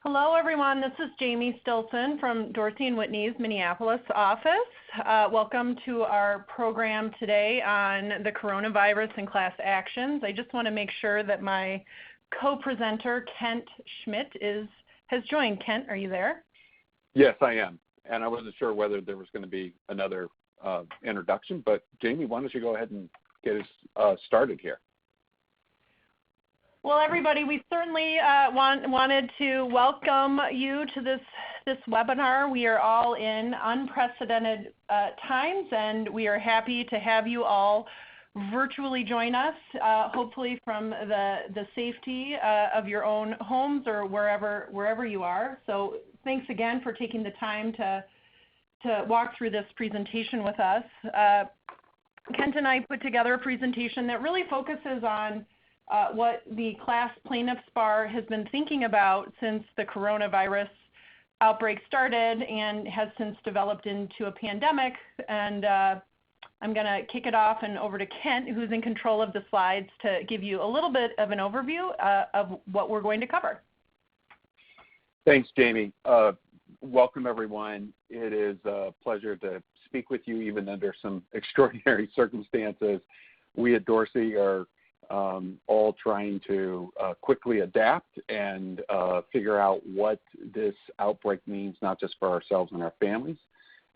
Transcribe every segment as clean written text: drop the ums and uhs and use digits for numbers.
Hello, everyone. This is Jamie Stilson from Dorsey & Whitney's Minneapolis office. Welcome to our program today on the coronavirus and class actions. I just want to make sure that my co-presenter, Kent Schmidt, has joined. Kent, are you there? Yes, I am. And I wasn't sure whether there was going to be another introduction, but Jamie, why don't you go ahead and get us started here? Well, everybody, we certainly wanted to welcome you to this webinar. We are all in unprecedented times, and we are happy to have you all virtually join us, hopefully from the safety of your own homes or wherever you are. So thanks again for taking the time to walk through this presentation with us. Kent and I put together a presentation that really focuses on what the class plaintiffs bar has been thinking about since the coronavirus outbreak started and has since developed into a pandemic. And I'm going to kick it off and over to Kent, who's in control of the slides, to give you a little bit of an overview of what we're going to cover. Thanks, Jamie. Welcome, everyone. It is a pleasure to speak with you, even under some extraordinary circumstances. We at Dorsey are all trying to quickly adapt and figure out what this outbreak means, not just for ourselves and our families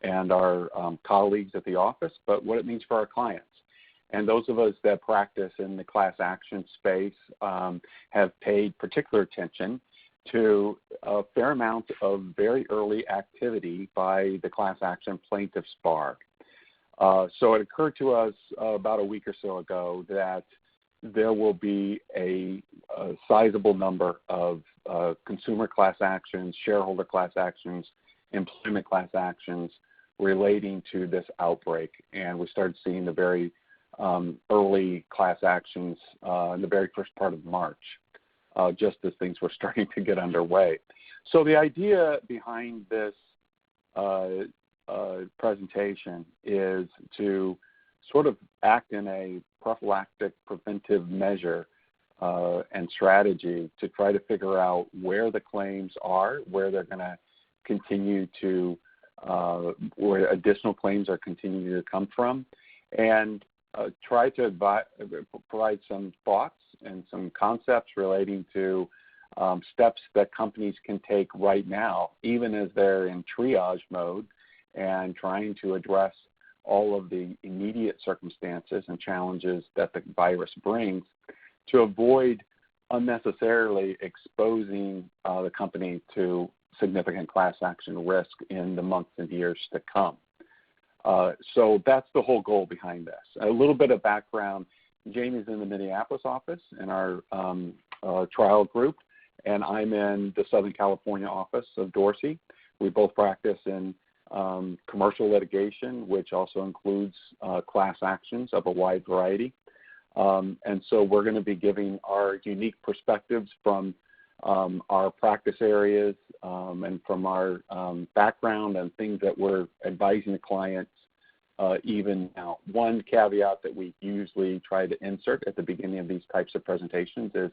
and our colleagues at the office, but what it means for our clients. And those of us that practice in the class action space have paid particular attention to a fair amount of very early activity by the class action plaintiffs bar. So it occurred to us about a week or so ago that there will be a sizable number of consumer class actions, shareholder class actions, employment class actions relating to this outbreak. And we started seeing the very early class actions in the very first part of March, just as things were starting to get underway. So the idea behind this presentation is to sort of act in a prophylactic preventive measure and strategy to try to figure out where the claims are, where they're going to continue to, where additional claims are continuing to come from, and try to provide some thoughts and some concepts relating to steps that companies can take right now, even as they're in triage mode and trying to address all of the immediate circumstances and challenges that the virus brings, to avoid unnecessarily exposing the company to significant class action risk in the months and years to come. So that's the whole goal behind this. A little bit of background: Jamie's in the Minneapolis office in our trial group, and I'm in the Southern California office of Dorsey. We both practice in commercial litigation, which also includes class actions of a wide variety. And so we're going to be giving our unique perspectives from our practice areas and from our background and things that we're advising the clients even now. One caveat that we usually try to insert at the beginning of these types of presentations is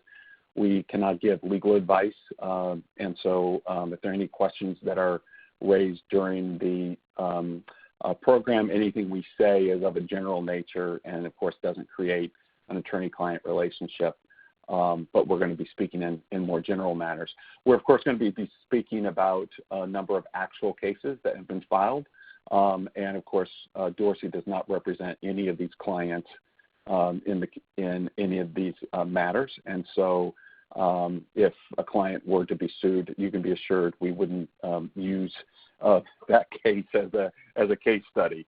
we cannot give legal advice. And so if there are any questions that are raised during the program, anything we say is of a general nature and, of course, doesn't create an attorney-client relationship, but we're going to be speaking in more general matters. We're, of course, going to be speaking about a number of actual cases that have been filed, and, of course, Dorsey does not represent any of these clients in any of these matters, and so if a client were to be sued, you can be assured we wouldn't use that case as a case study.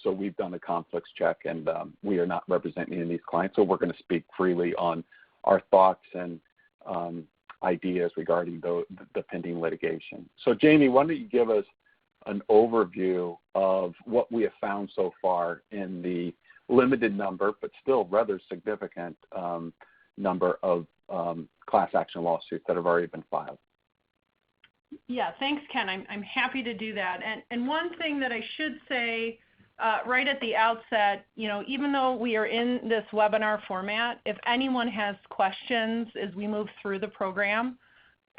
So we've done a conflicts check, and we are not representing any of these clients. So we're going to speak freely on our thoughts and ideas regarding the pending litigation. So Jamie, why don't you give us an overview of what we have found so far in the limited number, but still rather significant number of class action lawsuits that have already been filed. Yeah, thanks, Ken. I'm happy to do that. And one thing that I should say right at the outset, even though we are in this webinar format, if anyone has questions as we move through the program,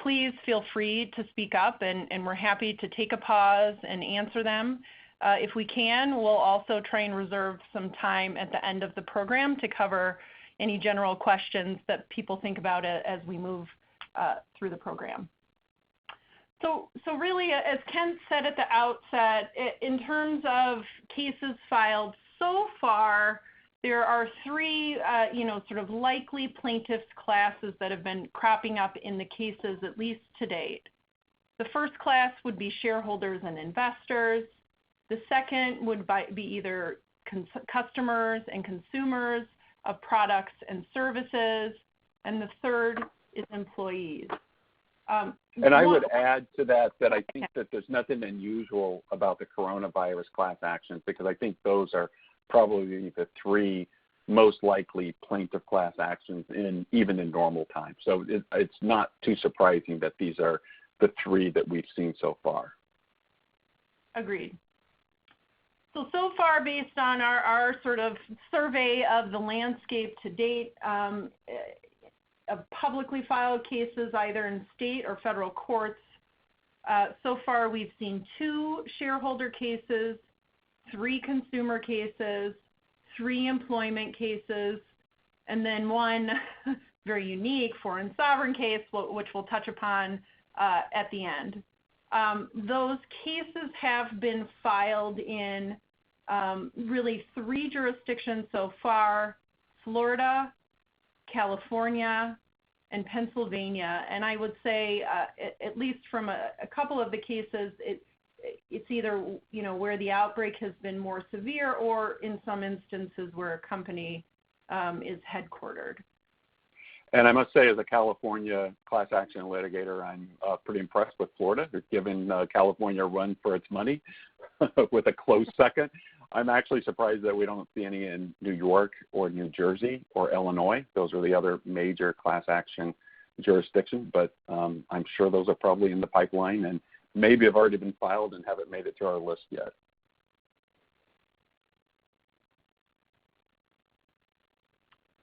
please feel free to speak up, and we're happy to take a pause and answer them. If we can, we'll also try and reserve some time at the end of the program to cover any general questions that people think about as we move through the program. So really, as Ken said at the outset, in terms of cases filed so far, there are three, sort of likely plaintiffs' classes that have been cropping up in the cases, at least to date. The first class would be shareholders and investors. The second would be either customers and consumers of products and services, and the third is employees. And I would add to that I think that there's nothing unusual about the coronavirus class actions, because I think those are probably the three most likely plaintiff class actions even in normal times. So it's not too surprising that these are the three that we've seen so far. Agreed. So far, based on our sort of survey of the landscape to date, of publicly filed cases either in state or federal courts, so far we've seen 2 shareholder cases, 3 consumer cases, 3 employment cases, and then 1 very unique foreign sovereign case, which we'll touch upon at the end. Those cases have been filed in really 3 jurisdictions so far: Florida, California, and Pennsylvania. And I would say, at least from a couple of the cases, it's either where the outbreak has been more severe, or in some instances where a company is headquartered. And I must say, as a California class action litigator, I'm pretty impressed with Florida. They're giving California a run for its money with a close second. I'm actually surprised that we don't see any in New York or New Jersey or Illinois. Those are the other major class action jurisdictions, but I'm sure those are probably in the pipeline and maybe have already been filed and haven't made it to our list yet.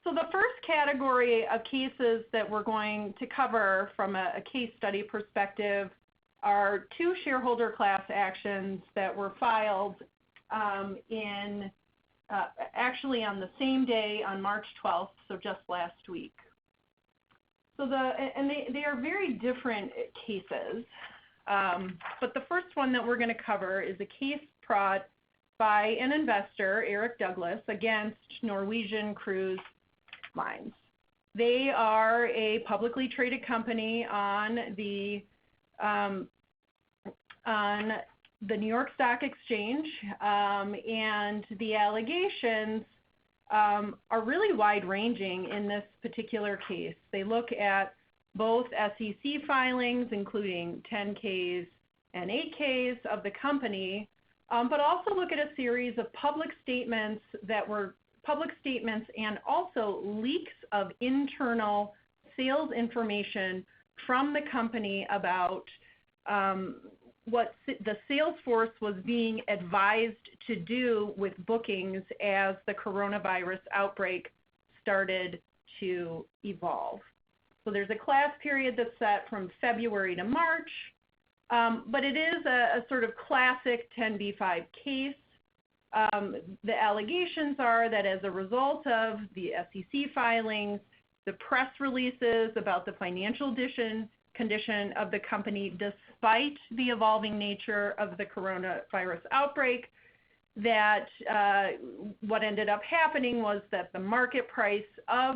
So the first category of cases that we're going to cover from a case study perspective are 2 shareholder class actions that were filed actually on the same day, on March 12th, so just last week. So they are very different cases, but the first one that we're going to cover is a case brought by an investor, Eric Douglas, against Norwegian Cruise Lines. They are a publicly traded company on the New York Stock Exchange, and the allegations are really wide-ranging in this particular case. They look at both SEC filings, including 10-Ks and 8-Ks of the company, but also look at a series of public statements and also leaks of internal sales information from the company about what the sales force was being advised to do with bookings as the coronavirus outbreak started to evolve. So there's a class period that's set from February to March, but it is a sort of classic 10b-5 case. The allegations are that as a result of the SEC filings, the press releases about the financial condition of the company, despite the evolving nature of the coronavirus outbreak, that what ended up happening was that the market price of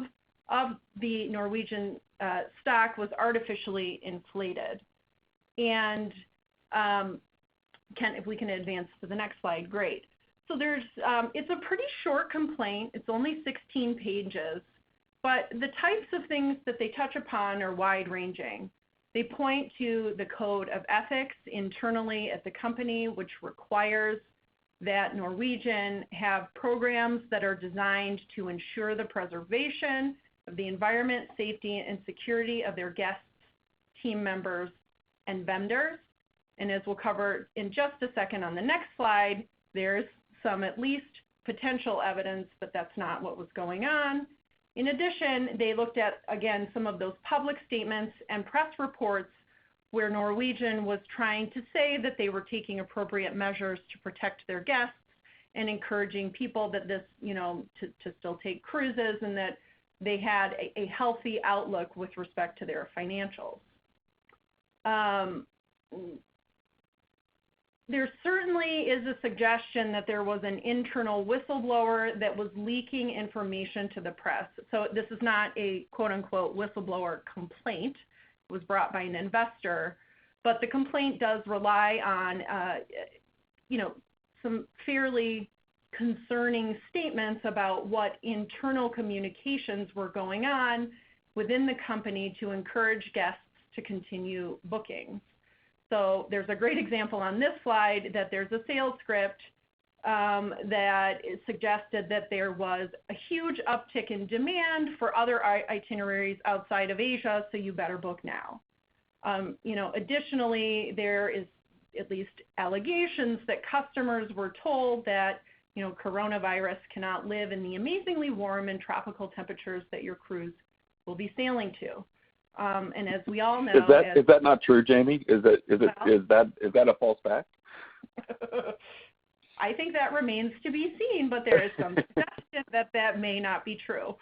the Norwegian stock was artificially inflated. And if we can advance to the next slide, great. So it's a pretty short complaint. It's only 16 pages, but the types of things that they touch upon are wide-ranging. They point to the code of ethics internally at the company, which requires that Norwegian have programs that are designed to ensure the preservation of the environment, safety, and security of their guests, team members, and vendors. And as we'll cover in just a second on the next slide, there's some at least potential evidence that that's not what was going on. In addition, they looked at, again, some of those public statements and press reports where Norwegian was trying to say that they were taking appropriate measures to protect their guests and encouraging people that this, to still take cruises, and that they had a healthy outlook with respect to their financials. There certainly is a suggestion that there was an internal whistleblower that was leaking information to the press. So this is not a quote-unquote whistleblower complaint. It was brought by an investor, but the complaint does rely on, some fairly concerning statements about what internal communications were going on within the company to encourage guests to continue booking. So there's a great example on this slide that there's a sales script that suggested that there was a huge uptick in demand for other itineraries outside of Asia, so you better book now. Additionally, there is at least allegations that customers were told that coronavirus cannot live in the amazingly warm and tropical temperatures that your cruise will be sailing to. And as we all know, is that not true, Jamie? Is that a false fact? I think that remains to be seen, but there is some suggestion that may not be true.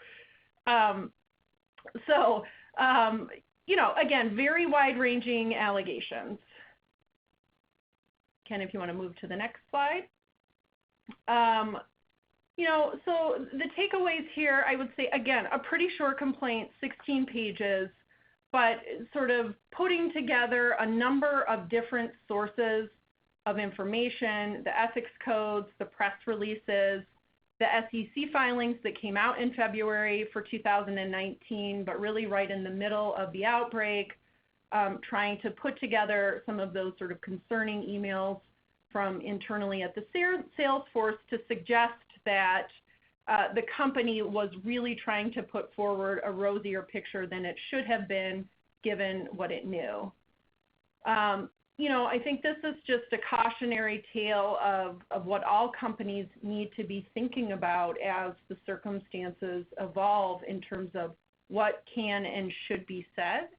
Again, very wide-ranging allegations. Ken, if you want to move to the next slide. So the takeaways here, I would say, again, a pretty short complaint, 16 pages, but sort of putting together a number of different sources of information, the ethics codes, the press releases, the SEC filings that came out in February for 2019, but really right in the middle of the outbreak, trying to put together some of those sort of concerning emails from internally at the sales force to suggest that the company was really trying to put forward a rosier picture than it should have been given what it knew. I think this is just a cautionary tale of what all companies need to be thinking about as the circumstances evolve in terms of what can and should be said,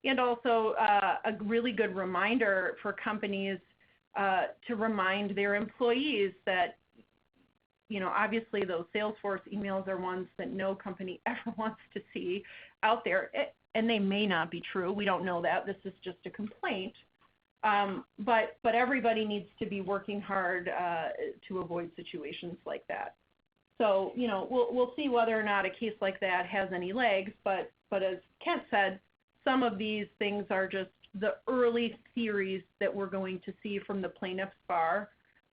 and also a really good reminder for companies to remind their employees that, obviously those Salesforce emails are ones that no company ever wants to see out there, and they may not be true. We don't know that. This is just a complaint. But everybody needs to be working hard to avoid situations like that. So, we'll see whether or not a case like that has any legs, but as Kent said, some of these things are just the early theories that we're going to see from the plaintiff's bar,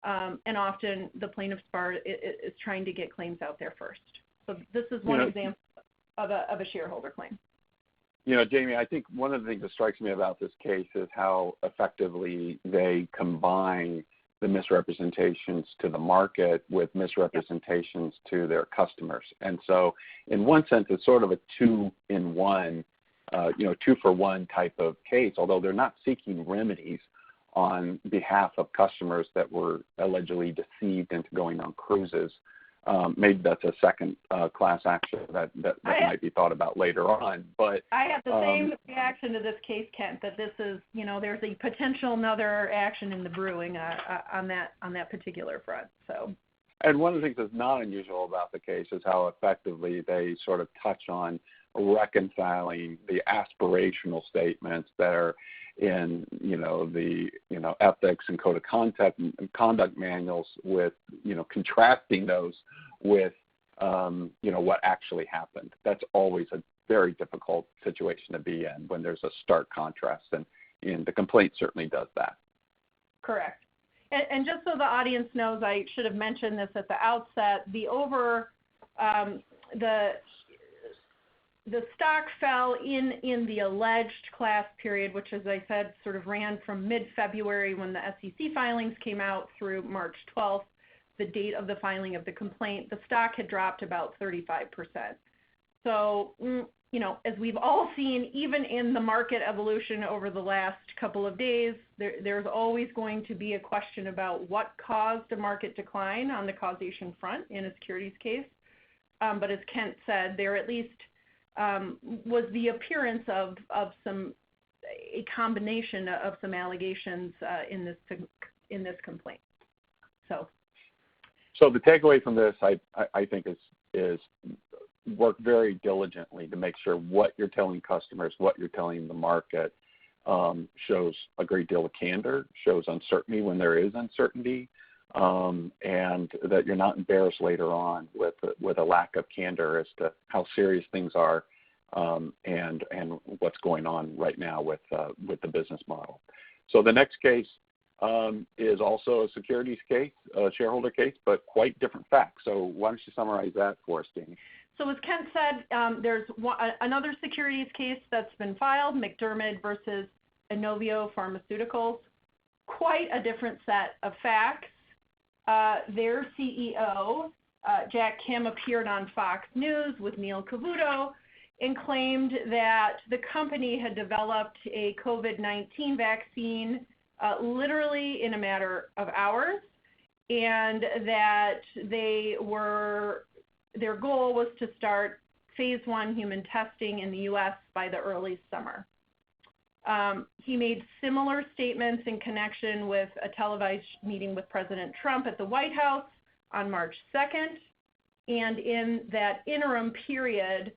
and often the plaintiff's bar is trying to get claims out there first. So this is one example of a shareholder claim. Jamie, I think one of the things that strikes me about this case is how effectively they combine the misrepresentations to the market with misrepresentations to their customers. And so in one sense, it's sort of a two-in-one, two-for-one type of case, although they're not seeking remedies on behalf of customers that were allegedly deceived into going on cruises. Maybe that's a second class action that might be thought about later on. But I have the same reaction to this case, Kent, that this is, there's a potential another action in the brewing on that particular front. So. And one of the things that's not unusual about the case is how effectively they sort of touch on reconciling the aspirational statements that are in the ethics and code of conduct and conduct manuals with contrasting those with what actually happened. That's always a very difficult situation to be in when there's a stark contrast, and the complaint certainly does that. Correct. And just so the audience knows, I should have mentioned this at the outset. The stock fell in the alleged class period, which, as I said, sort of ran from mid-February when the SEC filings came out through March 12th, the date of the filing of the complaint. The stock had dropped about 35%. So, as we've all seen, even in the market evolution over the last couple of days, there's always going to be a question about what caused a market decline on the causation front in a securities case. but as Kent said, there at least was the appearance of a combination of some allegations in this complaint. So the takeaway from this, I think, is work very diligently to make sure what you're telling customers, what you're telling the market, shows a great deal of candor, shows uncertainty when there is uncertainty, and that you're not embarrassed later on with a lack of candor as to how serious things are, and what's going on right now with the business model. So the next case is also a securities case, a shareholder case, but quite different facts. So why don't you summarize that for us, Danny? So as Kent said, there's another securities case that's been filed, McDermott versus Inovio Pharmaceuticals. Quite a different set of facts. Their CEO, Jack Kim, appeared on Fox News with Neil Cavuto and claimed that the company had developed a COVID-19 vaccine literally in a matter of hours, and that their goal was to start phase 1 human testing in the U.S. by the early summer. He made similar statements in connection with a televised meeting with President Trump at the White House on March 2nd. And in that interim period,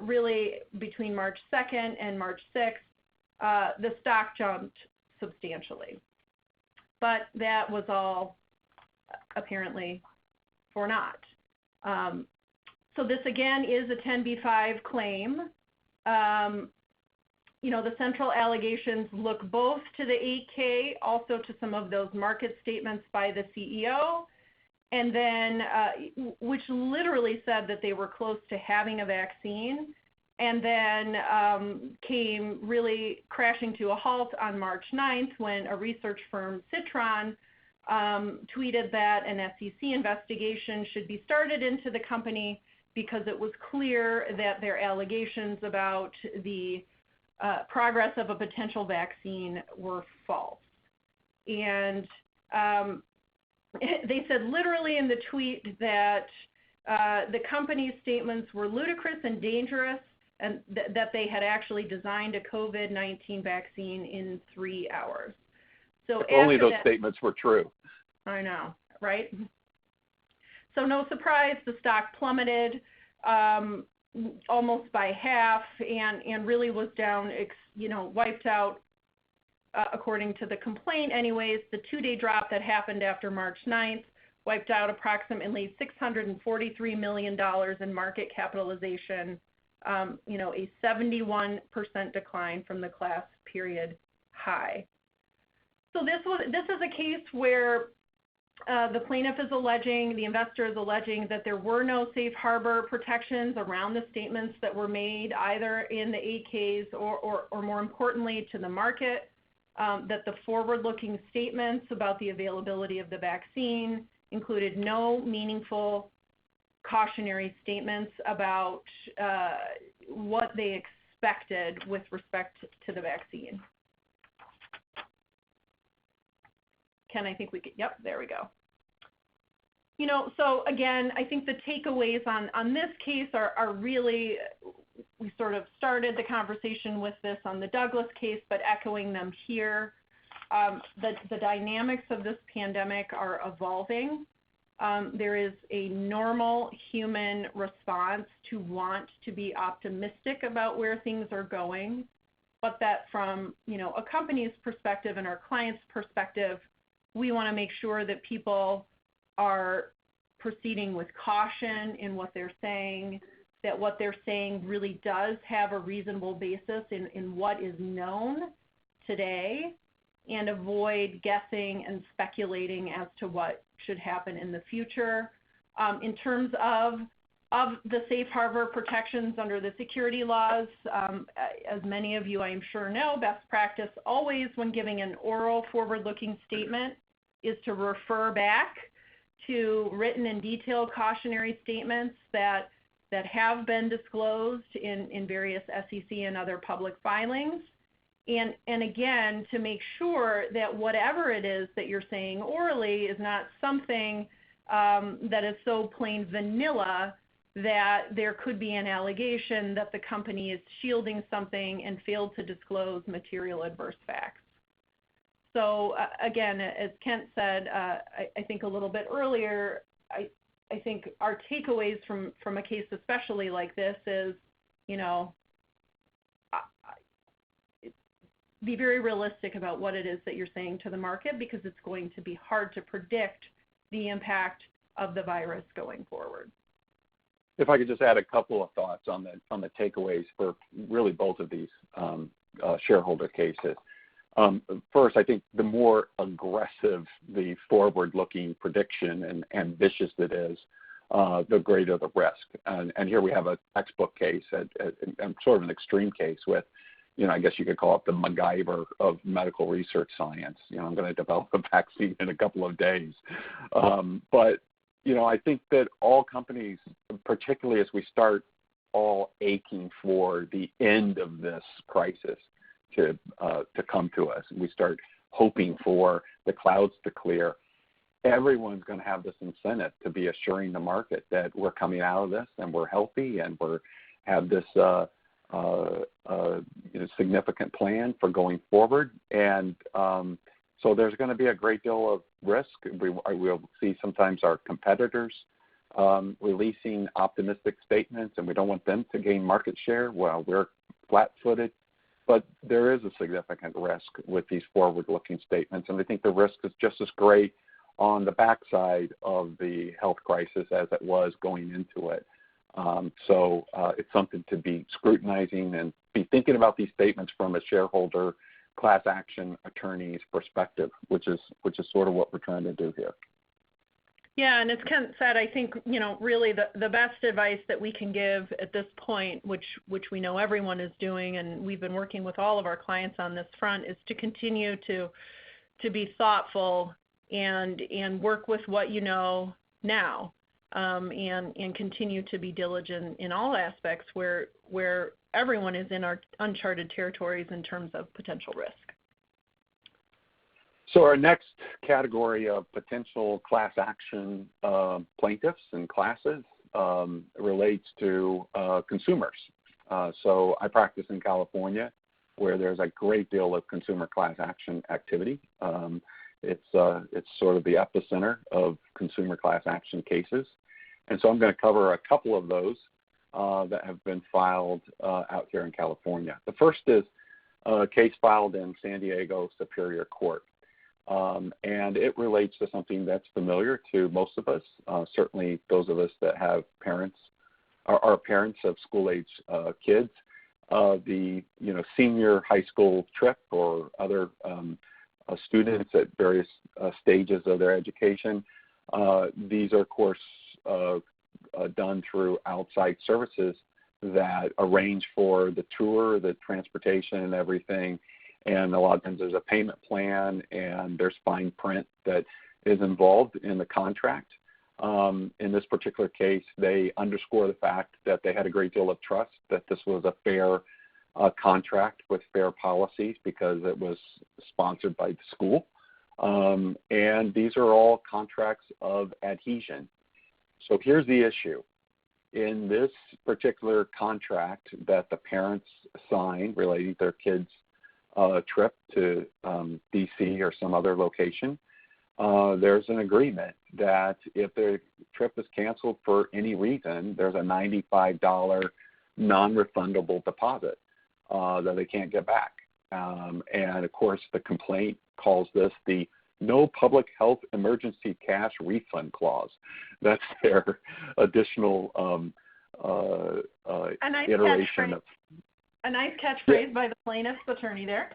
really between March 2nd and March 6th, the stock jumped substantially. But that was all apparently for naught. So this again is a 10b-5 claim. The central allegations look both to the 8K, also to some of those market statements by the CEO, and then which literally said that they were close to having a vaccine, and then came really crashing to a halt on March 9th when a research firm, Citron, tweeted that an SEC investigation should be started into the company because it was clear that their allegations about the progress of a potential vaccine were false. And they said literally in the tweet that the company's statements were ludicrous and dangerous, and that they had actually designed a COVID-19 vaccine in 3 hours. So if only those statements were true. I know, right? So no surprise, the stock plummeted almost by half, and really was down, wiped out, according to the complaint anyways. The 2-day drop that happened after March 9th wiped out approximately $643 million in market capitalization, a 71% decline from the class period high. So this is a case where the plaintiff is alleging, the investor is alleging, that there were no safe harbor protections around the statements that were made either in the 8Ks or more importantly to the market, that the forward-looking statements about the availability of the vaccine included no meaningful cautionary statements about what they expected with respect to the vaccine. Ken, I think we could, yep, there we go. So again, I think the takeaways on this case are really, we sort of started the conversation with this on the Douglas case, but echoing them here. The dynamics of this pandemic are evolving. There is a normal human response to want to be optimistic about where things are going, but that from a company's perspective and our client's perspective, we want to make sure that people are proceeding with caution in what they're saying, that what they're saying really does have a reasonable basis in what is known today, and avoid guessing and speculating as to what should happen in the future. In terms of the safe harbor protections under the security laws, as many of you I'm sure know, best practice always when giving an oral forward-looking statement is to refer back to written and detailed cautionary statements that have been disclosed in various SEC and other public filings. And again, to make sure that whatever it is that you're saying orally is not something that is so plain vanilla that there could be an allegation that the company is shielding something and failed to disclose material adverse facts. So again, as Kent said, I think a little bit earlier, I think our takeaways from a case especially like this is, be very realistic about what it is that you're saying to the market, because it's going to be hard to predict the impact of the virus going forward. If I could just add a couple of thoughts on the takeaways for really both of these shareholder cases. First, I think the more aggressive the forward-looking prediction and ambitious it is, the greater the risk. And here we have a textbook case, and sort of an extreme case with, I guess you could call it the MacGyver of medical research science. I'm going to develop a vaccine in a couple of days. But I think that all companies, particularly as we start all aching for the end of this crisis to come to us, and we start hoping for the clouds to clear, everyone's going to have this incentive to be assuring the market that we're coming out of this and we're healthy and we have this significant plan for going forward. And so there's going to be a great deal of risk. We'll see sometimes our competitors releasing optimistic statements, and we don't want them to gain market share while we're flat-footed. But there is a significant risk with these forward-looking statements, and I think the risk is just as great on the backside of the health crisis as it was going into it. So it's something to be scrutinizing and be thinking about these statements from a shareholder, class action attorney's perspective, which is sort of what we're trying to do here. Yeah, and as Kent said, I think, really the best advice that we can give at this point, which we know everyone is doing, and we've been working with all of our clients on this front, is to continue to be thoughtful and work with what you know now, and continue to be diligent in all aspects where everyone is in our uncharted territories in terms of potential risk. So our next category of potential class action plaintiffs and classes relates to consumers. So I practice in California, where there's a great deal of consumer class action activity. It's sort of the epicenter of consumer class action cases. And so I'm going to cover a couple of those that have been filed out here in California. The first is a case filed in San Diego Superior Court. And it relates to something that's familiar to most of us, certainly those of us that have parents, are parents of school-age kids. The senior high school trip or other students at various stages of their education. These are, of course, done through outside services that arrange for the tour, the transportation, and everything. And a lot of times there's a payment plan and there's fine print that is involved in the contract. In this particular case, they underscore the fact that they had a great deal of trust, that this was a fair contract with fair policies because it was sponsored by the school. And these are all contracts of adhesion. So here's the issue. In this particular contract that the parents signed relating to their kids' trip to D.C. or some other location, there's an agreement that if the trip is canceled for any reason, there's a $95 non-refundable deposit that they can't get back. And, of course, the complaint calls this the no public health emergency cash refund clause. That's their additional iteration of... A nice catchphrase by the plaintiff's attorney there.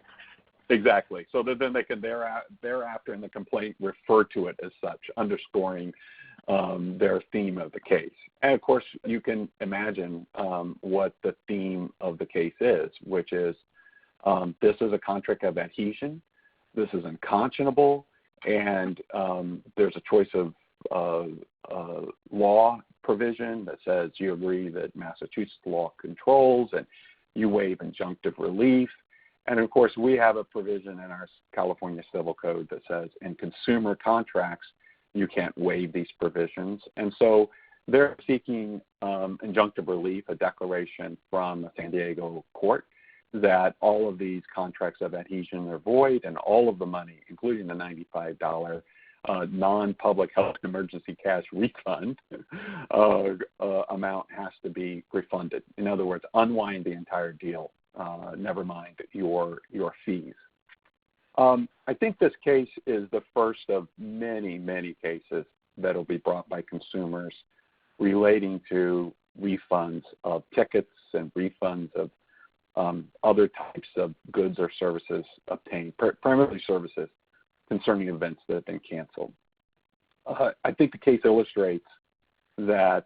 Exactly. So that then they can thereafter in the complaint refer to it as such, underscoring their theme of the case. And, of course, you can imagine what the theme of the case is, which is this is a contract of adhesion, this is unconscionable, and there's a choice of law provision that says you agree that Massachusetts law controls and you waive injunctive relief. And, of course, we have a provision in our California Civil Code that says in consumer contracts, you can't waive these provisions. And so They're seeking injunctive relief, a declaration from a San Diego court that all of these contracts of adhesion are void and all of the money, including the $95 non-public health emergency cash refund amount, has to be refunded. In other words, unwind the entire deal, never mind your fees. I think this case is the first of many, many cases that will be brought by consumers relating to refunds of tickets and refunds of other types of goods or services obtained, primarily services concerning events that have been canceled. I think the case illustrates that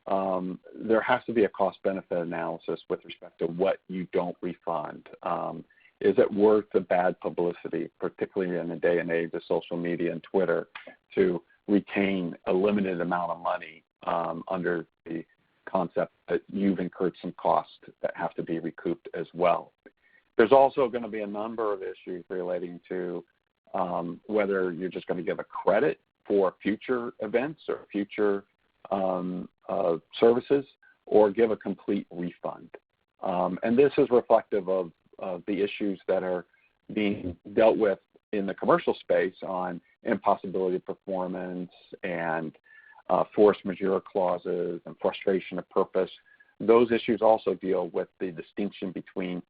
there has to be a cost-benefit analysis with respect to what you don't refund. Is it worth the bad publicity, particularly in the day and age of social media and Twitter, to retain a limited amount of money under the concept that you've incurred some costs that have to be recouped as well? There's also going to be a number of issues relating to whether you're just going to give a credit for future events or future services, or give a complete refund. And this is reflective of the issues that are being dealt with in the commercial space on impossibility of performance and force majeure clauses and frustration of purpose. Those issues also deal with the distinction between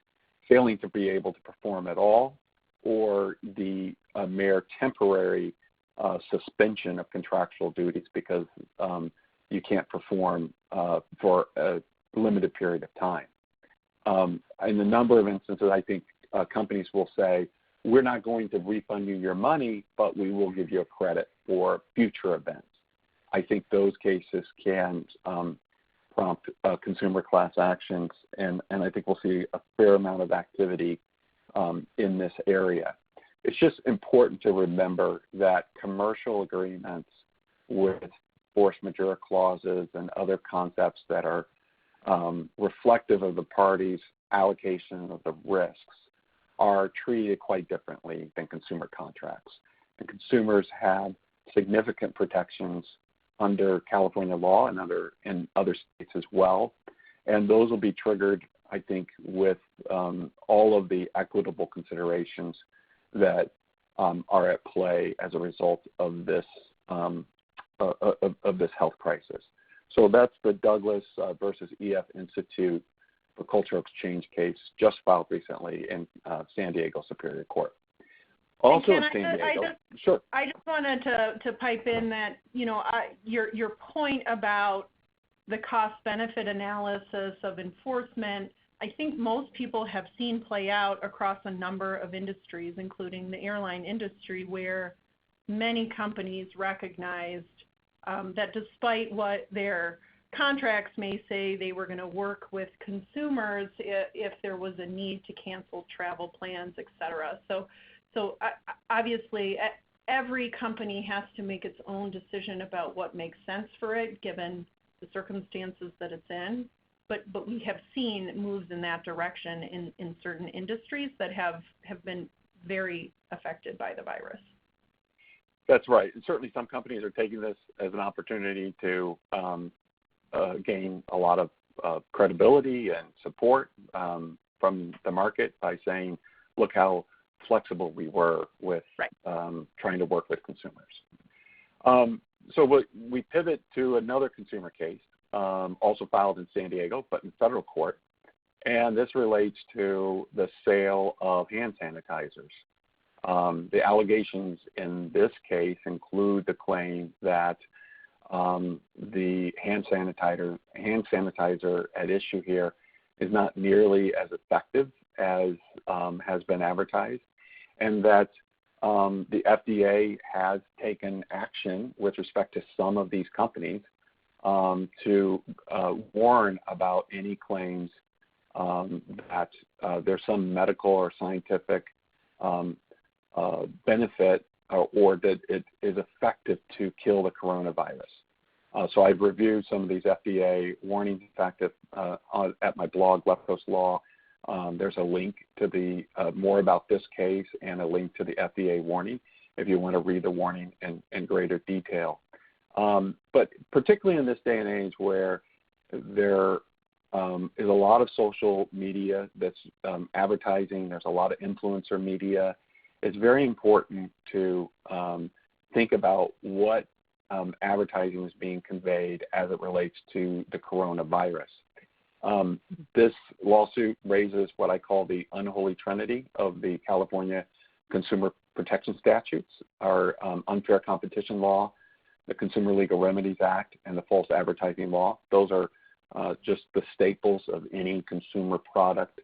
failing to be able to perform at all or the mere temporary suspension of contractual duties because you can't perform for a limited period of time. In a number of instances, I think companies will say, we're not going to refund you your money, but we will give you a credit for future events. I think those cases can prompt consumer class actions, and I think we'll see a fair amount of activity in this area. It's just important to remember that commercial agreements with force majeure clauses and other concepts that are reflective of the parties' allocation of the risks are treated quite differently than consumer contracts. And consumers have significant protections under California law and other states as well. And those will be triggered, I think, with all of the equitable considerations that are at play as a result of this health crisis. So that's the Douglas versus EF Institute for Cultural Exchange case just filed recently in San Diego Superior Court. Also in San Diego. Sure. I just wanted to pipe in that, your point about the cost-benefit analysis of enforcement, I think most people have seen play out across a number of industries, including the airline industry, where many companies recognized that despite what their contracts may say, they were going to work with consumers if there was a need to cancel travel plans, et cetera. So obviously, every company has to make its own decision about what makes sense for it, given the circumstances that it's in. But we have seen moves in that direction in certain industries that have been very affected by the virus. That's right. And certainly some companies are taking this as an opportunity to gain a lot of credibility and support from the market by saying, look how flexible we were with trying to work with consumers. So we pivot to another consumer case, also filed in San Diego, but in federal court. And this relates to the sale of hand sanitizers. The allegations in this case include the claim that the hand sanitizer at issue here is not nearly as effective as has been advertised, and that the FDA has taken action with respect to some of these companies to warn about any claims that there's some medical or scientific benefit or that it is effective to kill the coronavirus. So I've reviewed some of these FDA warnings. In fact, at my blog, Left Coast Law, there's a link to the more about this case and a link to the FDA warning if you want to read the warning in greater detail. But particularly in this day and age where there is a lot of social media that's advertising, there's a lot of influencer media, it's very important to think about what advertising is being conveyed as it relates to the coronavirus. This lawsuit raises what I call the unholy trinity of the California Consumer Protection Statutes, our unfair competition law, the Consumer Legal Remedies Act, and the false advertising law. Those are just the staples of any consumer product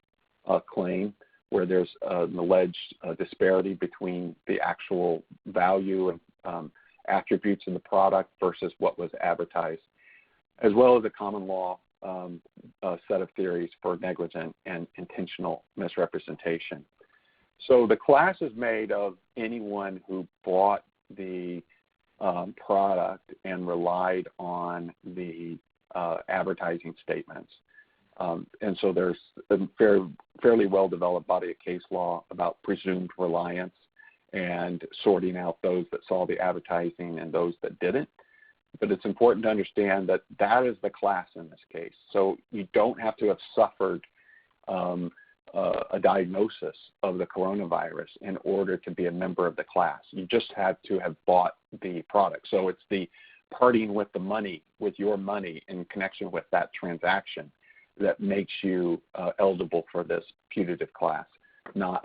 claim where there's an alleged disparity between the actual value and attributes in the product versus what was advertised, as well as a common law set of theories for negligent and intentional misrepresentation. So the class is made of anyone who bought the product and relied on the advertising statements. And so there's a fairly well-developed body of case law about presumed reliance and sorting out those that saw the advertising and those that didn't. But it's important to understand that that is the class in this case. So you don't have to have suffered a diagnosis of the coronavirus in order to be a member of the class. You just have to have bought the product. So it's the parting with the money, with your money in connection with that transaction that makes you eligible for this putative class, not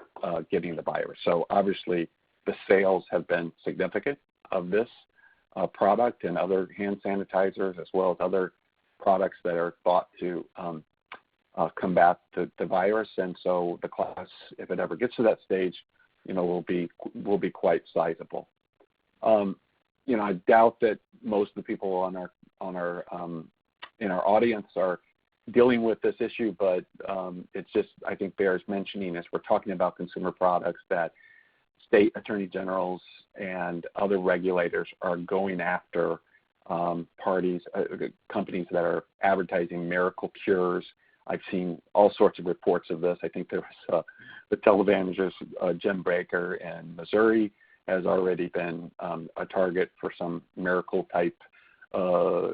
getting the virus. So obviously the sales have been significant of this product and other hand sanitizers, as well as other products that are thought to combat the virus. And so the class, if it ever gets to that stage, will be quite sizable. I doubt that most of the people on our in our audience are dealing with this issue, but it's just, I think, bears mentioning as we're talking about consumer products that state attorney generals and other regulators are going after companies that are advertising miracle cures. I've seen all sorts of reports of this. I think there was the televangelist Jim Baker in Missouri has already been a target for some miracle type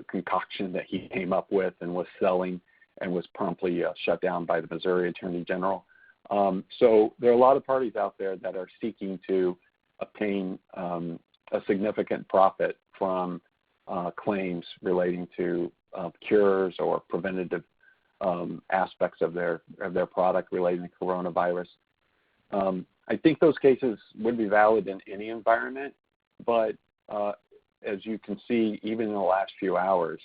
concoction that he came up with and was selling and was promptly shut down by the Missouri Attorney General. So there are a lot of parties out there that are seeking to obtain a significant profit from claims relating to cures or preventative aspects of their product relating to coronavirus. I think those cases would be valid in any environment, but as you can see, even in the last few hours,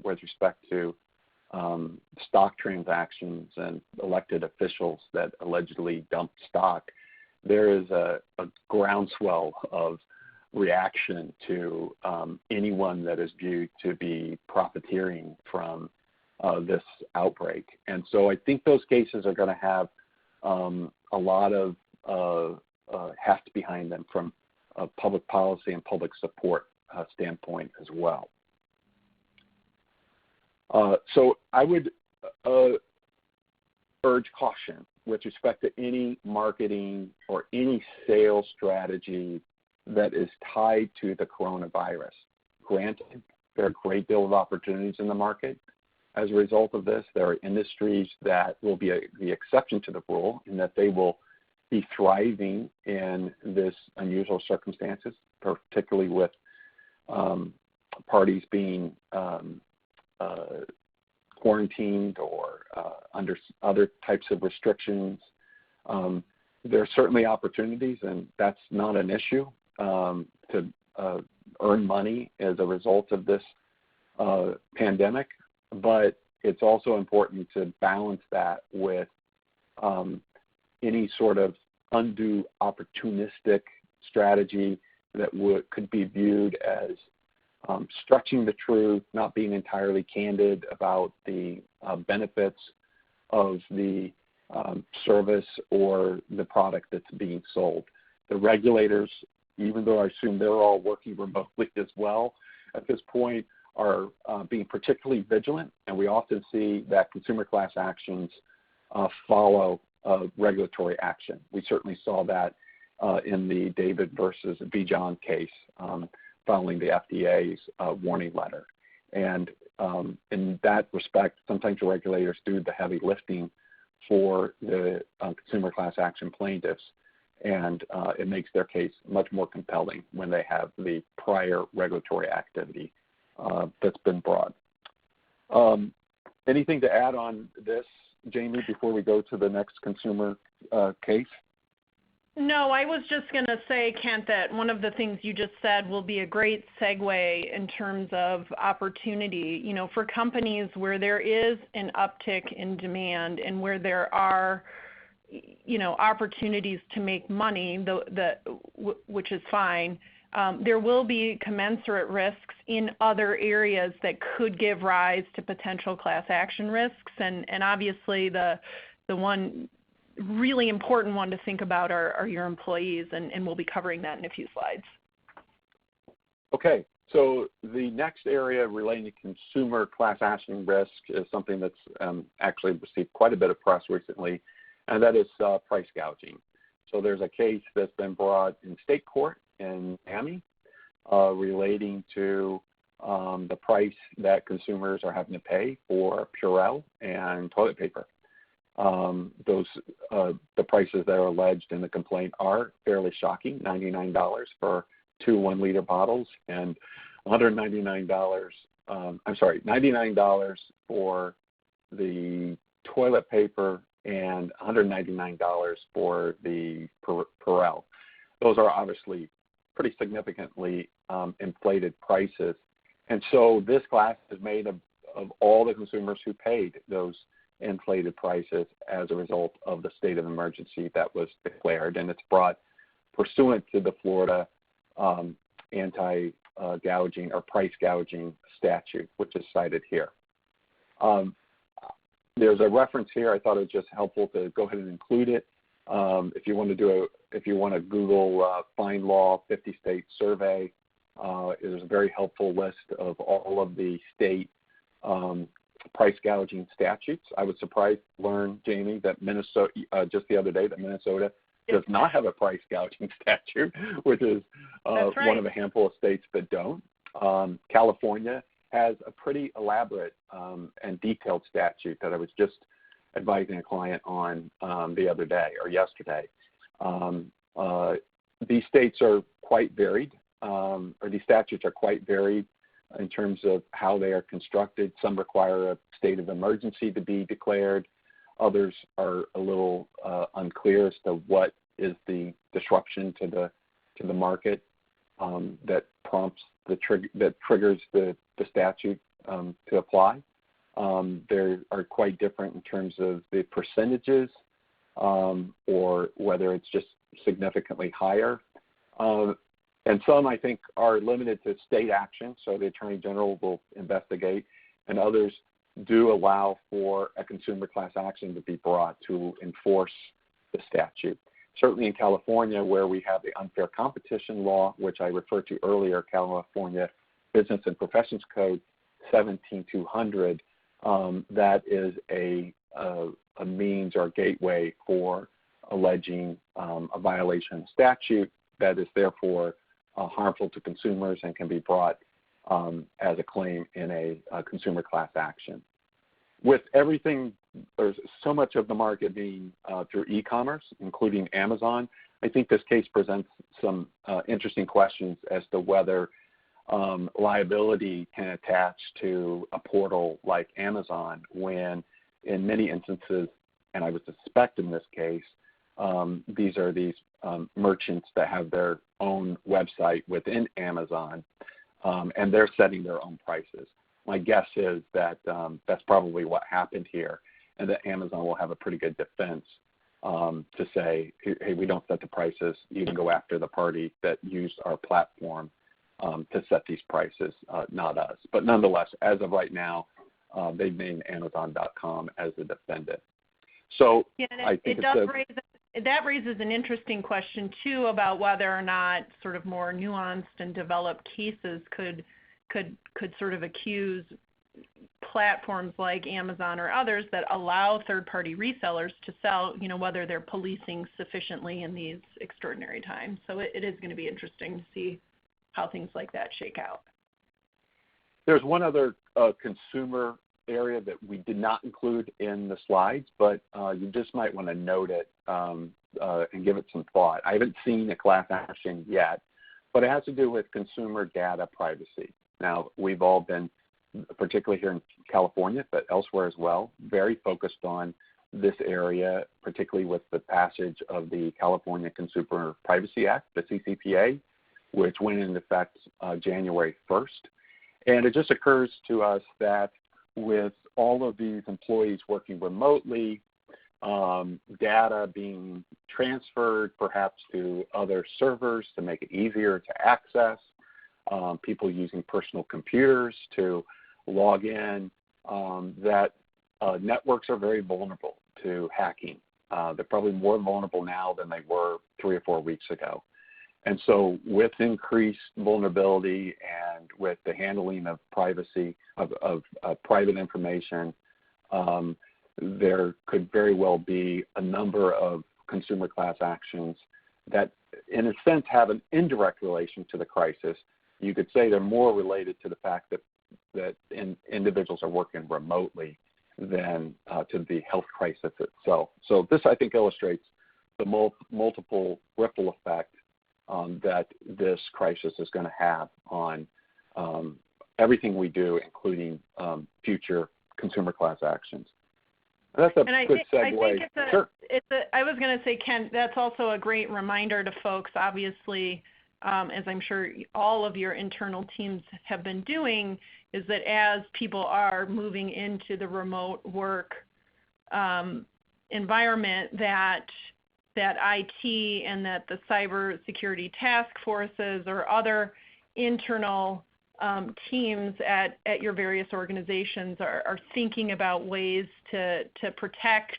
with respect to stock transactions and elected officials that allegedly dumped stock, there is a groundswell of reaction to anyone that is viewed to be profiteering from this outbreak. And so I think those cases are going to have a lot of heft behind them from a public policy and public support standpoint as well. So I would urge caution with respect to any marketing or any sales strategy that is tied to the coronavirus. Granted, there are a great deal of opportunities in the market. As a result of this, there are industries that will be the exception to the rule in that they will be thriving in this unusual circumstances, particularly with parties being quarantined or under other types of restrictions. There are certainly opportunities, and that's not an issue, to earn money as a result of this pandemic. But it's also important to balance that with any sort of undue opportunistic strategy that could be viewed as stretching the truth, not being entirely candid about the benefits of the service or the product that's being sold. The regulators, even though I assume they're all working remotely as well at this point, are being particularly vigilant, and we often see that consumer class actions follow regulatory action. We certainly saw that in the David versus Bijan case, following the FDA's warning letter. And in that respect, sometimes the regulators do the heavy lifting for the consumer class action plaintiffs, and it makes their case much more compelling when they have the prior regulatory activity that's been brought. Anything to add on this, Jamie, before we go to the next consumer case? No, I was just going to say, Kent, that one of the things you just said will be a great segue in terms of opportunity. You know, for companies where there is an uptick in demand and where there are, you know, opportunities to make money, which is fine, there will be commensurate risks in other areas that could give rise to potential class action risks. And obviously the one really important one to think about are your employees, and we'll be covering that in a few slides. Okay, so the next area relating to consumer class action risk is something that's actually received quite a bit of press recently, and that is price gouging. So there's a case that's been brought in state court in Miami relating to the price that consumers are having to pay for Purell and toilet paper. The prices that are alleged in the complaint are fairly shocking: $99 for 2 1-liter bottles, and $99 for the toilet paper, and $199 for the Purell. Those are obviously pretty significantly inflated prices, and so this class is made of all the consumers who paid those inflated prices as a result of the state of emergency that was declared, and it's brought pursuant to the Florida anti-gouging or price gouging statute, which is cited here. There's a reference here. I thought it was just helpful to go ahead and include it. If you want to Google Find Law 50-state survey, there's a very helpful list of all of the state price gouging statutes. I was surprised to learn, Jamie, that Minnesota, just the other day, that Minnesota does not have a price gouging statute, which is right. one of a handful of states that don't. California has a pretty elaborate and detailed statute that I was just advising a client on the other day or yesterday. These states are quite varied, or these statutes are quite varied in terms of how they are constructed. Some require a state of emergency to be declared. Others are a little unclear as to what is the disruption to the market that prompts that triggers the statute to apply. They are quite different in terms of the percentages or whether it's just significantly higher. And some, I think, are limited to state action, so the Attorney General will investigate, and others do allow for a consumer class action to be brought to enforce the statute. Certainly in California, where we have the unfair competition law, which I referred to earlier, California Business and Professions Code 17200, that is a means or gateway for alleging a violation of statute that is therefore harmful to consumers and can be brought as a claim in a consumer class action. With everything, there's so much of the market being through e-commerce, including Amazon, I think this case presents some interesting questions as to whether liability can attach to a portal like Amazon when in many instances, and I would suspect in this case, these are merchants that have their own website within Amazon, and they're setting their own prices. My guess is that that's probably what happened here, and that Amazon will have a pretty good defense to say, hey, we don't set the prices. You can go after the party that used our platform to set these prices, not us. But nonetheless, as of right now, they've named Amazon.com as the defendant. So yeah, I think that raises an interesting question too about whether or not sort of more nuanced and developed cases could sort of accuse platforms like Amazon or others that allow third-party resellers to sell, whether they're policing sufficiently in these extraordinary times. So it is going to be interesting to see how things like that shake out. There's one other consumer area that we did not include in the slides, but you just might want to note it and give it some thought. I haven't seen a class action yet, but it has to do with consumer data privacy. Now, we've all been, particularly here in California, but elsewhere as well, very focused on this area, particularly with the passage of the California Consumer Privacy Act, the CCPA, which went into effect January 1st. And it just occurs to us that with all of these employees working remotely, data being transferred perhaps to other servers to make it easier to access, people using personal computers to log in, that networks are very vulnerable to hacking. They're probably more vulnerable now than they were 3 or 4 weeks ago. And so with increased vulnerability and with the handling of privacy, of private information, there could very well be a number of consumer class actions that, in a sense, have an indirect relation to the crisis. You could say they're more related to the fact that individuals are working remotely than to the health crisis itself. So this, I think, illustrates the multiple ripple effect that this crisis is going to have on everything we do, including future consumer class actions. That's a good segue. Sure. I was going to say, Ken, that's also a great reminder to folks, obviously, as I'm sure all of your internal teams have been doing, is that as people are moving into the remote work environment, that IT and that the cybersecurity task forces or other internal teams at your various organizations are thinking about ways to protect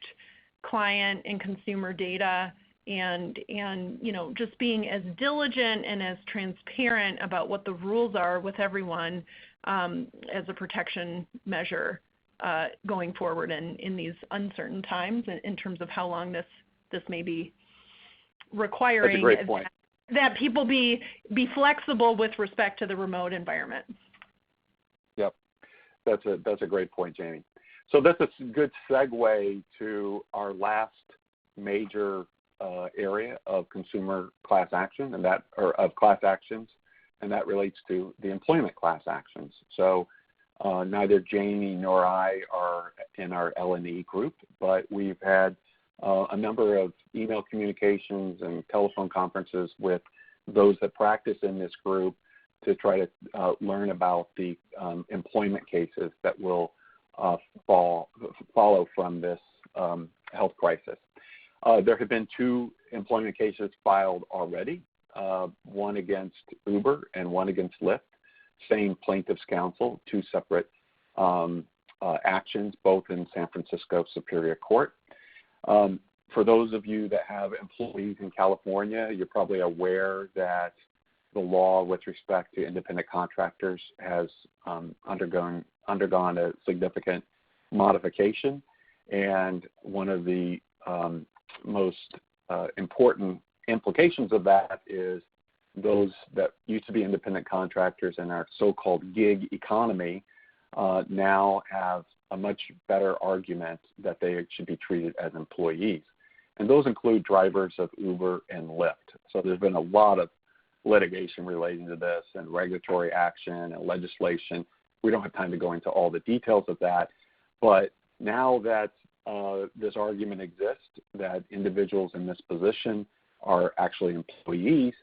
client and consumer data, and just being as diligent and as transparent about what the rules are with everyone as a protection measure going forward in these uncertain times in terms of how long this may be requiring. That's a great point. That people be flexible with respect to the remote environment. Yep, that's a great point, Jamie. So that's a good segue to our last major area of consumer class action, of class actions, and that relates to the employment class actions. So neither Jamie nor I are in our L&E group, but we've had a number of email communications and telephone conferences with those that practice in this group to try to learn about the employment cases that will follow from this health crisis. There have been 2 employment cases filed already, one against Uber and one against Lyft, same plaintiff's counsel, 2 separate actions, both in San Francisco Superior Court. For those of you that have employees in California, you're probably aware that the law with respect to independent contractors has undergone a significant modification, and one of the most important implications of that is those that used to be independent contractors in our so-called gig economy now have a much better argument that they should be treated as employees. And those include drivers of Uber and Lyft. So there's been a lot of litigation relating to this and regulatory action and legislation. We don't have time to go into all the details of that, but now that this argument exists that individuals in this position are actually employees,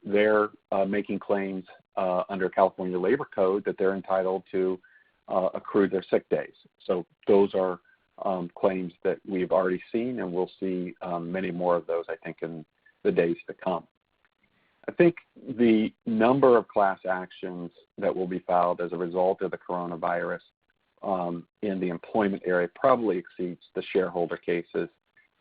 they're making claims under California Labor Code that they're entitled to accrue their sick days. So those are claims that we've already seen, and we'll see many more of those, I think, in the days to come. I think the number of class actions that will be filed as a result of the coronavirus in the employment area probably exceeds the shareholder cases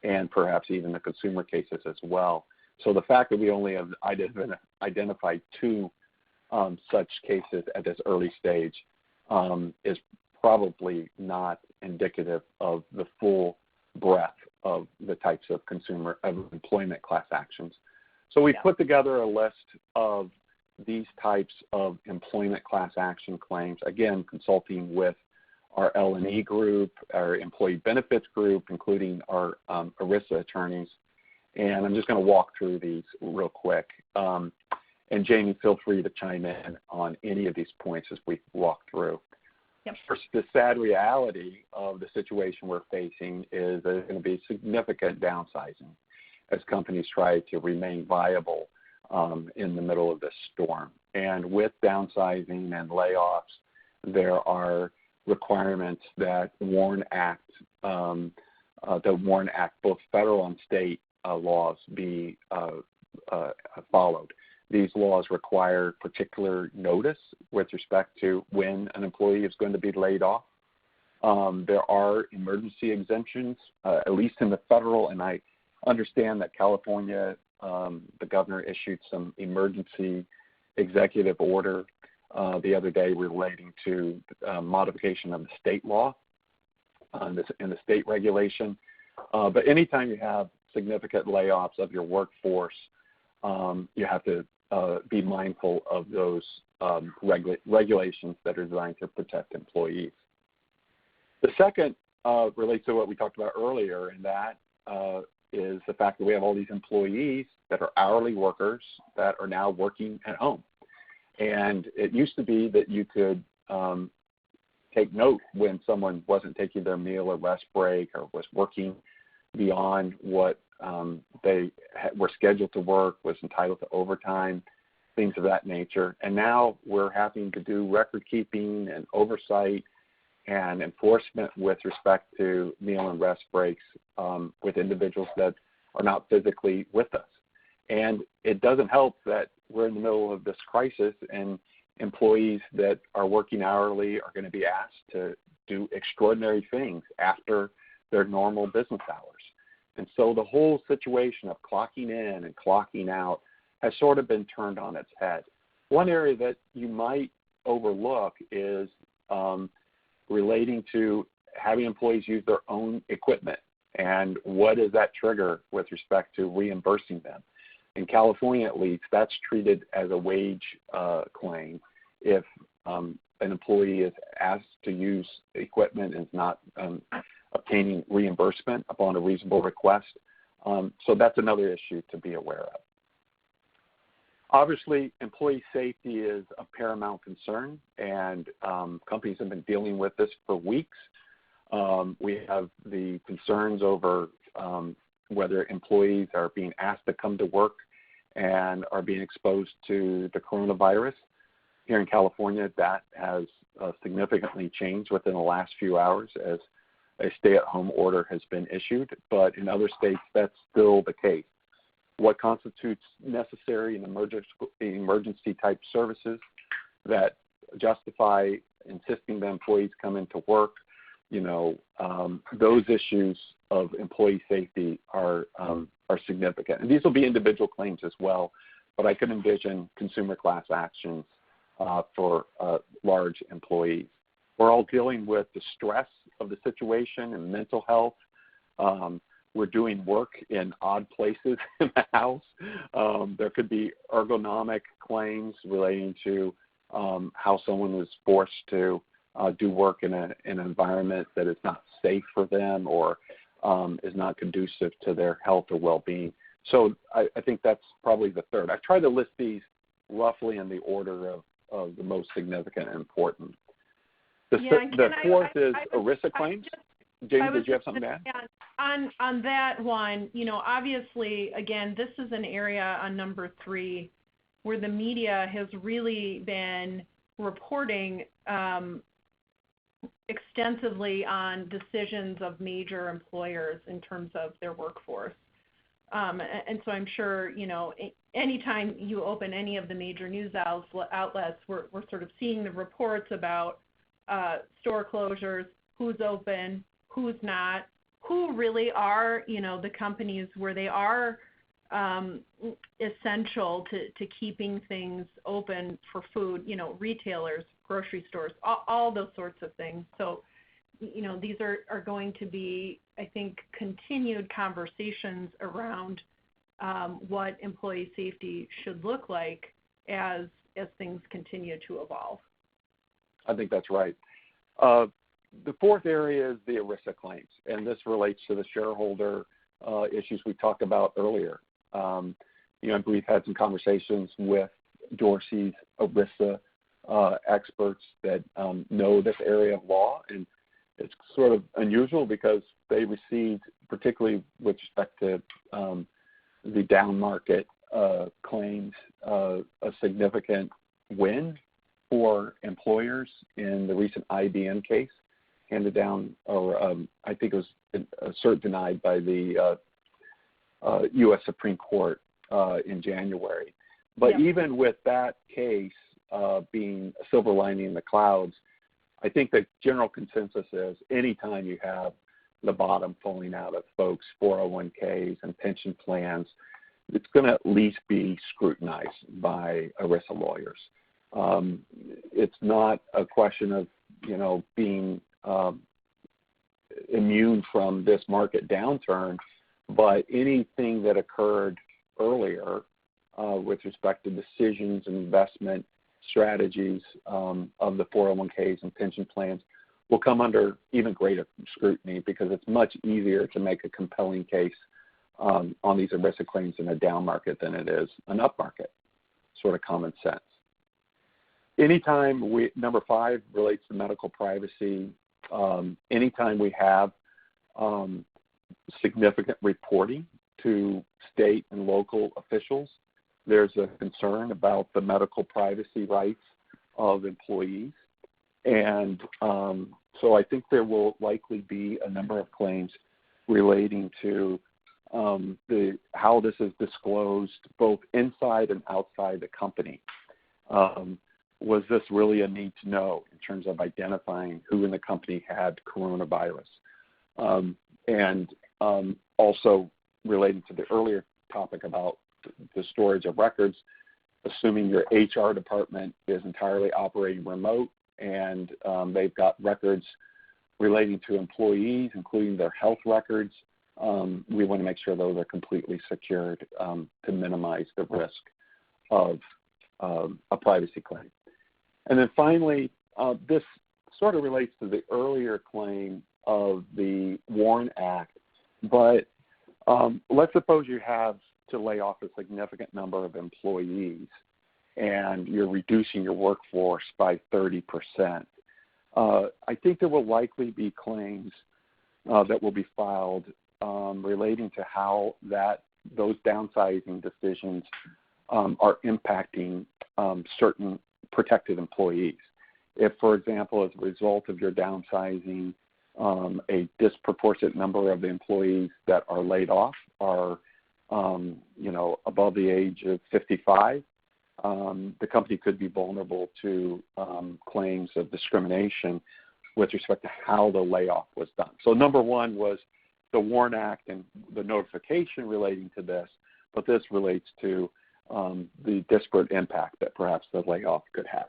and perhaps even the consumer cases as well. So the fact that we only have identified 2 such cases at this early stage is probably not indicative of the full breadth of the types of employment class actions. So we put together a list of these types of employment class action claims, again, consulting with our L&E group, our employee benefits group, including our ERISA attorneys. And I'm just going to walk through these real quick. And Jamie, feel free to chime in on any of these points as we walk through. Yep. First, the sad reality of the situation we're facing is there's going to be significant downsizing as companies try to remain viable in the middle of this storm. And with downsizing and layoffs, there are requirements that WARN Act, both federal and state laws be followed. These laws require particular notice with respect to when an employee is going to be laid off. There are emergency exemptions, at least in the federal, and I understand that California, the governor issued some emergency executive order the other day relating to modification of the state law and the state regulation. But anytime you have significant layoffs of your workforce, you have to be mindful of those regulations that are designed to protect employees. The second relates to what we talked about earlier, and that is the fact that we have all these employees that are hourly workers that are now working at home. And it used to be that you could take note when someone wasn't taking their meal or rest break or was working beyond what they were scheduled to work, was entitled to overtime, things of that nature. And now we're having to do record keeping and oversight and enforcement with respect to meal and rest breaks with individuals that are not physically with us. And it doesn't help that we're in the middle of this crisis and employees that are working hourly are going to be asked to do extraordinary things after their normal business hours. And so the whole situation of clocking in and clocking out has sort of been turned on its head. One area that you might overlook is relating to having employees use their own equipment, and what does that trigger with respect to reimbursing them. In California, at least, that's treated as a wage claim if an employee is asked to use equipment and is not obtaining reimbursement upon a reasonable request. So that's another issue to be aware of. Obviously, employee safety is a paramount concern, and companies have been dealing with this for weeks. We have the concerns over whether employees are being asked to come to work and are being exposed to the coronavirus. Here in California, that has significantly changed within the last few hours as a stay-at-home order has been issued, but in other states, that's still the case. What constitutes necessary and emergency-type services that justify insisting that employees come into work, those issues of employee safety are significant. And these will be individual claims as well, but I could envision consumer class actions for large employees. We're all dealing with the stress of the situation and mental health. We're doing work in odd places in the house. There could be ergonomic claims relating to how someone was forced to do work in an environment that is not safe for them or is not conducive to their health or well-being. So I think that's probably the third. I've tried to list these roughly in the order of the most significant and important. The fourth is ERISA claims. Jamie, did you have something to add? On that one, obviously, again, this is an area on number 3 where the media has really been reporting extensively on decisions of major employers in terms of their workforce. And so I'm sure, anytime you open any of the major news outlets, we're sort of seeing the reports about store closures, who's open, who's not, who really are, the companies where they are essential to keeping things open for food, retailers, grocery stores, all those sorts of things. So, these are going to be, I think, continued conversations around what employee safety should look like as things continue to evolve. I think that's right. The fourth area is the ERISA claims, and this relates to the shareholder issues we talked about earlier. We've had some conversations with Dorsey's ERISA experts that know this area of law, and it's sort of unusual because they received, particularly with respect to the down market claims, a significant win for employers in the recent IBM case, handed down, or I think it was cert denied by the U.S. Supreme Court in January. But even with that case being a silver lining in the clouds, I think the general consensus is anytime you have the bottom falling out of folks' 401ks and pension plans, it's going to at least be scrutinized by ERISA lawyers. It's not a question of, being immune from this market downturn, but anything that occurred earlier with respect to decisions and investment strategies of the 401ks and pension plans will come under even greater scrutiny because it's much easier to make a compelling case on these ERISA claims in a down market than it is an up market, sort of common sense. Anytime number 5 relates to medical privacy, anytime we have significant reporting to state and local officials, there's a concern about the medical privacy rights of employees. And so I think there will likely be a number of claims relating to how this is disclosed both inside and outside the company. Was this really a need to know in terms of identifying who in the company had coronavirus? And also relating to the earlier topic about the storage of records, assuming your HR department is entirely operating remote and they've got records relating to employees, including their health records, we want to make sure those are completely secured to minimize the risk of a privacy claim. And then finally, this sort of relates to the earlier claim of the WARN Act, but let's suppose you have to lay off a significant number of employees and you're reducing your workforce by 30%. I think there will likely be claims that will be filed relating to how those downsizing decisions are impacting certain protected employees. If, for example, as a result of your downsizing, a disproportionate number of the employees that are laid off are, above the age of 55, the company could be vulnerable to claims of discrimination with respect to how the layoff was done. So number 1 was the WARN Act and the notification relating to this, but this relates to the disparate impact that perhaps the layoff could have.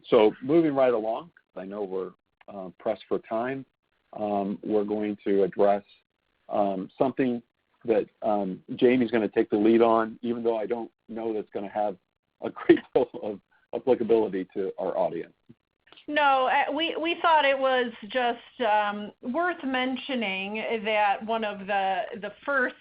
So moving right along, I know we're pressed for time. We're going to address something that Jamie's going to take the lead on, even though I don't know that's going to have a great deal of applicability to our audience. No, we thought it was just worth mentioning that one of the first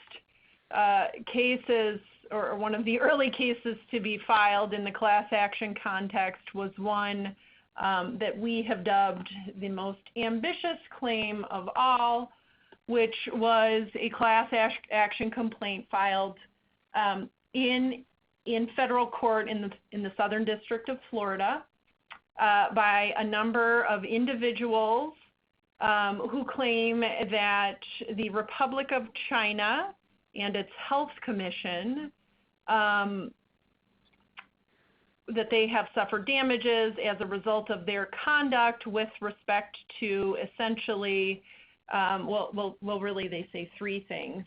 cases, or one of the early cases to be filed in the class action context, was one that we have dubbed the most ambitious claim of all, which was a class action complaint filed in federal court in the Southern District of Florida by a number of individuals who claim that the Republic of China and its health commission, that they have suffered damages as a result of their conduct with respect to essentially, really they say 3 things.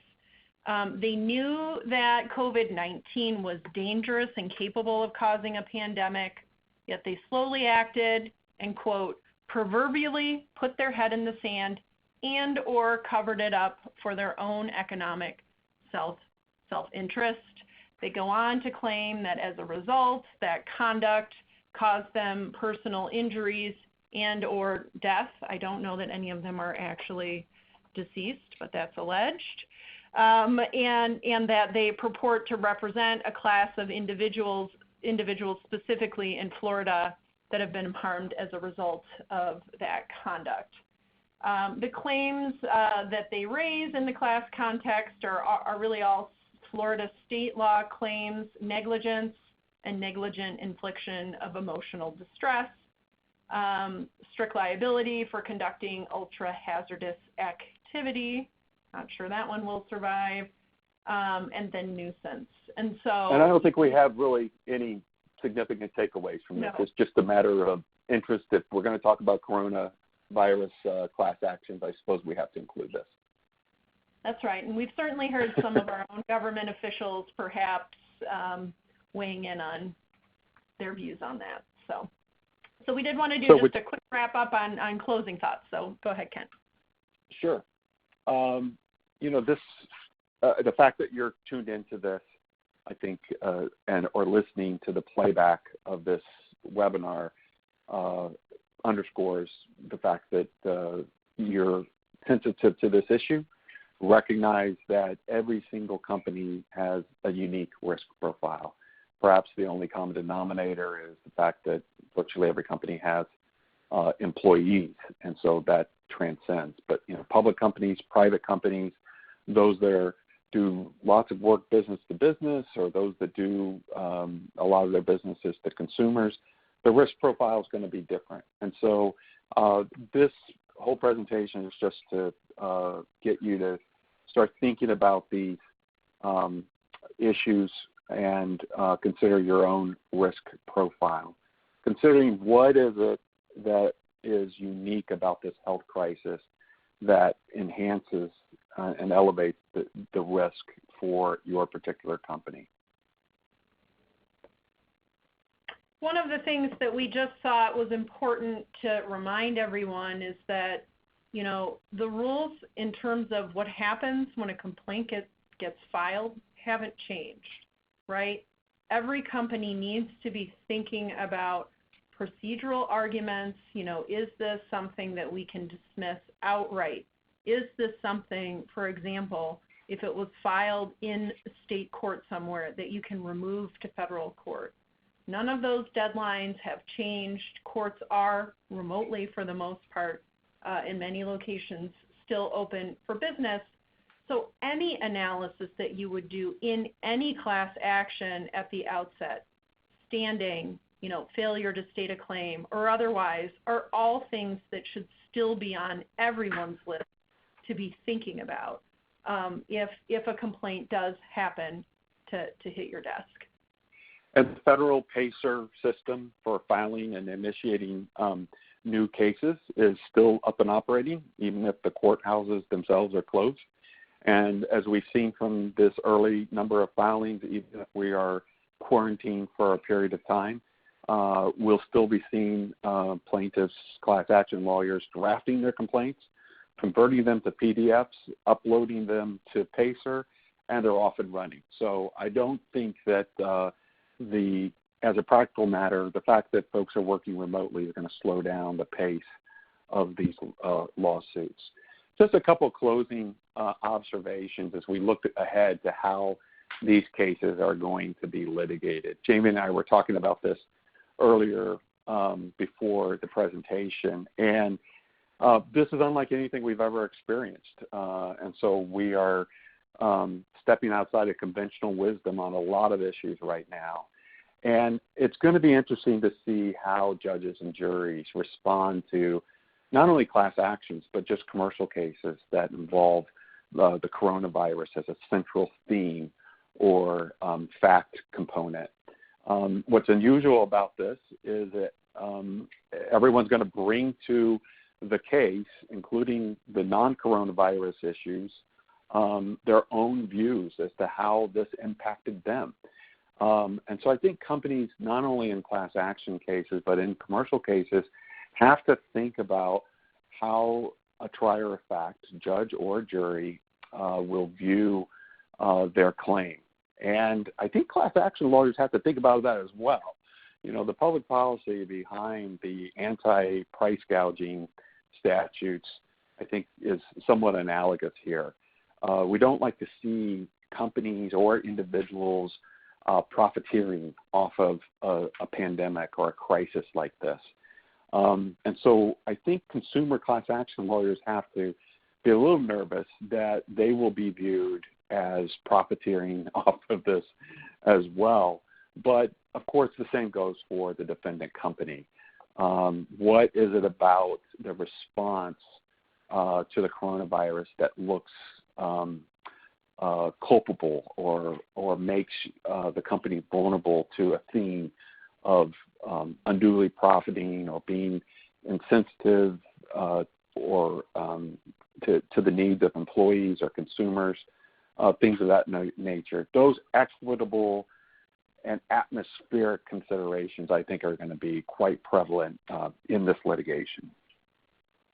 They knew that COVID-19 was dangerous and capable of causing a pandemic, yet they slowly acted and, quote, proverbially put their head in the sand and or covered it up for their own economic self-interest. They go on to claim that as a result, that conduct caused them personal injuries and or death. I don't know that any of them are actually deceased, but that's alleged. And that they purport to represent a class of individuals specifically in Florida that have been harmed as a result of that conduct. The claims that they raise in the class context are really all Florida state law claims: negligence and negligent infliction of emotional distress, strict liability for conducting ultra-hazardous activity. Not sure that one will survive, and then nuisance. And I don't think we have really any significant takeaways from this. It's just a matter of interest. If we're going to talk about coronavirus class actions, I suppose we have to include this. That's right, and we've certainly heard some of our own government officials perhaps weighing in on their views on that. So we did want to do just a quick wrap up on closing thoughts. So go ahead, Ken. Sure. This the fact that you're tuned into this, I think, or listening to the playback of this webinar underscores the fact that you're sensitive to this issue. Recognize that every single company has a unique risk profile. Perhaps the only common denominator is the fact that virtually every company has employees, and so that transcends. But public companies, private companies, those that do lots of work business to business, or those that do a lot of their businesses to consumers, the risk profile is going to be different. And so this whole presentation is just to get you to start thinking about these issues and consider your own risk profile. Considering what is it that is unique about this health crisis that enhances and elevates the risk for your particular company. One of the things that we just thought was important to remind everyone is that, the rules in terms of what happens when a complaint gets filed haven't changed, right? Every company needs to be thinking about procedural arguments. Is this something that we can dismiss outright? Is this something, for example, if it was filed in state court somewhere, that you can remove to federal court? None of those deadlines have changed. Courts are remotely, for the most part, in many locations, still open for business. So any analysis that you would do in any class action at the outset, standing, failure to state a claim, or otherwise, are all things that should still be on everyone's list to be thinking about if a complaint does happen to hit your desk. And the federal PACER system for filing and initiating new cases is still up and operating, even if the courthouses themselves are closed. And as we've seen from this early number of filings, even if we are quarantined for a period of time, we'll still be seeing plaintiffs, class action lawyers drafting their complaints, converting them to PDFs, uploading them to PACER, and they're off and running. So I don't think that as a practical matter, the fact that folks are working remotely is going to slow down the pace of these lawsuits. Just a couple closing observations as we look ahead to how these cases are going to be litigated. Jamie and I were talking about this earlier before the presentation, and this is unlike anything we've ever experienced. And so we are stepping outside of conventional wisdom on a lot of issues right now. And it's going to be interesting to see how judges and juries respond to not only class actions, but just commercial cases that involve the coronavirus as a central theme or fact component. What's unusual about this is that everyone's going to bring to the case, including the non-coronavirus issues, their own views as to how this impacted them. And so I think companies, not only in class action cases, but in commercial cases, have to think about how a trier of fact, judge or jury, will view their claim. And I think class action lawyers have to think about that as well. You know, the public policy behind the anti-price gouging statutes, I think, is somewhat analogous here. We don't like to see companies or individuals profiteering off of a pandemic or a crisis like this. And so I think consumer class action lawyers have to be a little nervous that they will be viewed as profiteering off of this as well. But of course, the same goes for the defendant company. What is it about the response to the coronavirus that looks culpable or makes the company vulnerable to a theme of unduly profiting or being insensitive or to the needs of employees or consumers, things of that nature. Those equitable and atmospheric considerations, I think, are going to be quite prevalent in this litigation.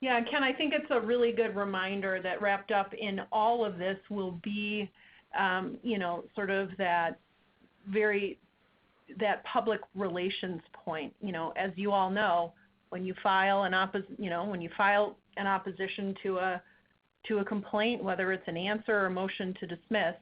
Yeah, Ken, I think it's a really good reminder that wrapped up in all of this will be, sort of that public relations point. You know, as you all know, when you file an opposition to a complaint, whether it's an answer or a motion to dismiss,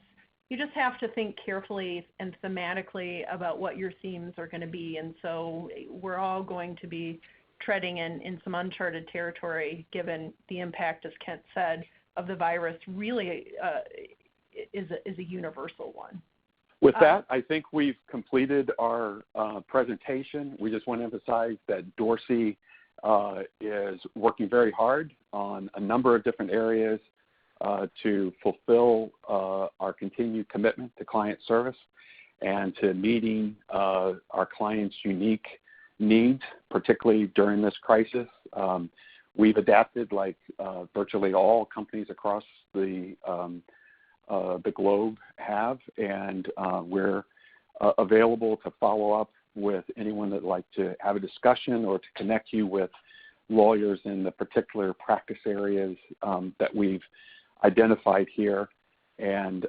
you just have to think carefully and thematically about what your themes are going to be. And so we're all going to be treading in some uncharted territory, given the impact, as Kent said, of the virus really is a universal one. With that, I think we've completed our presentation. We just want to emphasize that Dorsey is working very hard on a number of different areas to fulfill our continued commitment to client service and to meeting our clients' unique needs, particularly during this crisis. We've adapted like virtually all companies across the globe have, and we're available to follow up with anyone that'd like to have a discussion or to connect you with lawyers in the particular practice areas that we've identified here, and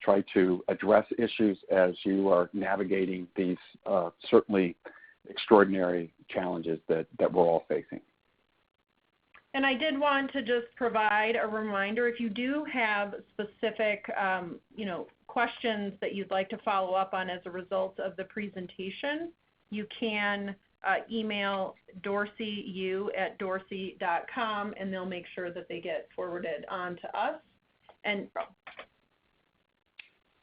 try to address issues as you are navigating these certainly extraordinary challenges that we're all facing. And I did want to just provide a reminder, if you do have specific questions that you'd like to follow up on as a result of the presentation, you can email dorsey@dorsey.com, and they'll make sure that they get forwarded on to us. And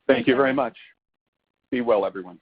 thank you very much. Be well, everyone.